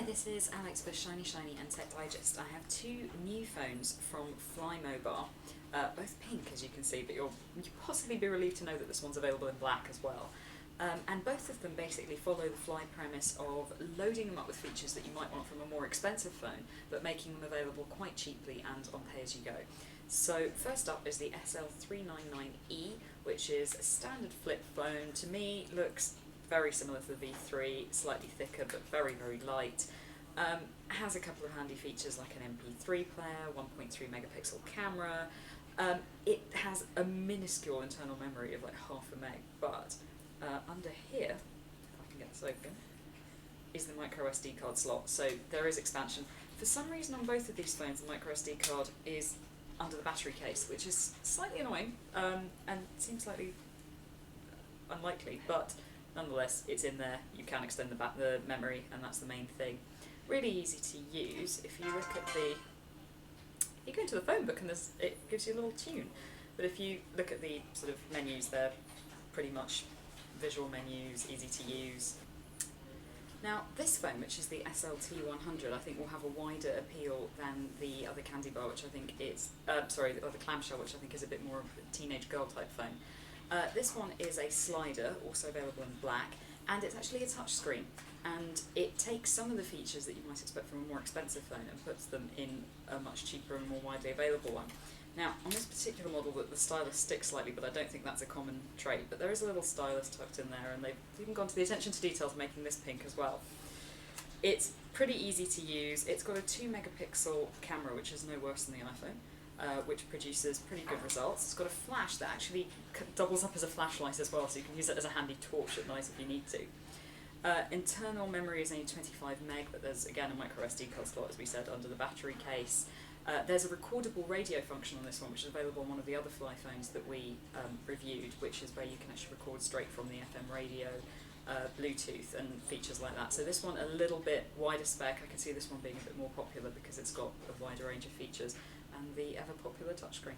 Hi, this is Alex for Shiny Shiny and Tech Digest. I have two new phones from Fly Mobile, both pink as you can see, but you'll possibly be relieved to know that this one's available in black as well. And both of them basically follow the Fly premise of loading them up with features that you might want from a more expensive phone, but making them available quite cheaply and on pay-as-you-go. So first up is the SL399E, which is a standard flip phone. To me, looks very similar to the V3, slightly thicker but very, very light. Has a couple of handy features like an MP3 player, 1.3 megapixel camera. It has a minuscule internal memory of like half a meg, but under here, if I can get this open, is the micro SD card slot. So there is expansion. For some reason on both of these phones, the micro SD card is under the battery case, which is slightly annoying and seems slightly unlikely, but nonetheless, it's in there. You can extend the memory, and that's the main thing. Really easy to use. If you look at you go into the phone book and it gives you a little tune. But if you look at the sort of menus, they're pretty much visual menus, easy to use. Now, this phone, which is the SLT100, I think will have a wider appeal than the other Candy Bar, which I think is, the other Clamshell, which I think is a bit more of a teenage girl type phone. This one is a slider, also available in black, and it's actually a touchscreen. And it takes some of the features that you might expect from a more expensive phone and puts them in a much cheaper and more widely available one. Now, on this particular model, the stylus sticks slightly, but I don't think that's a common trait. But there is a little stylus tucked in there, and they've even gone to the attention to detail of making this pink as well. It's pretty easy to use. It's got a 2 megapixel camera, which is no worse than the iPhone, which produces pretty good results. It's got a flash that actually doubles up as a flashlight as well, so you can use it as a handy torch at night if you need to. Internal memory is only 25 meg, but there's again a micro SD card slot, as we said, under the battery case. There's a recordable radio function on this one, which is available on one of the other Fly phones that we reviewed, which is where you can actually record straight from the FM radio, Bluetooth and features like that. So this one a little bit wider spec. I can see this one being a bit more popular because it's got a wider range of features and the ever popular touchscreen.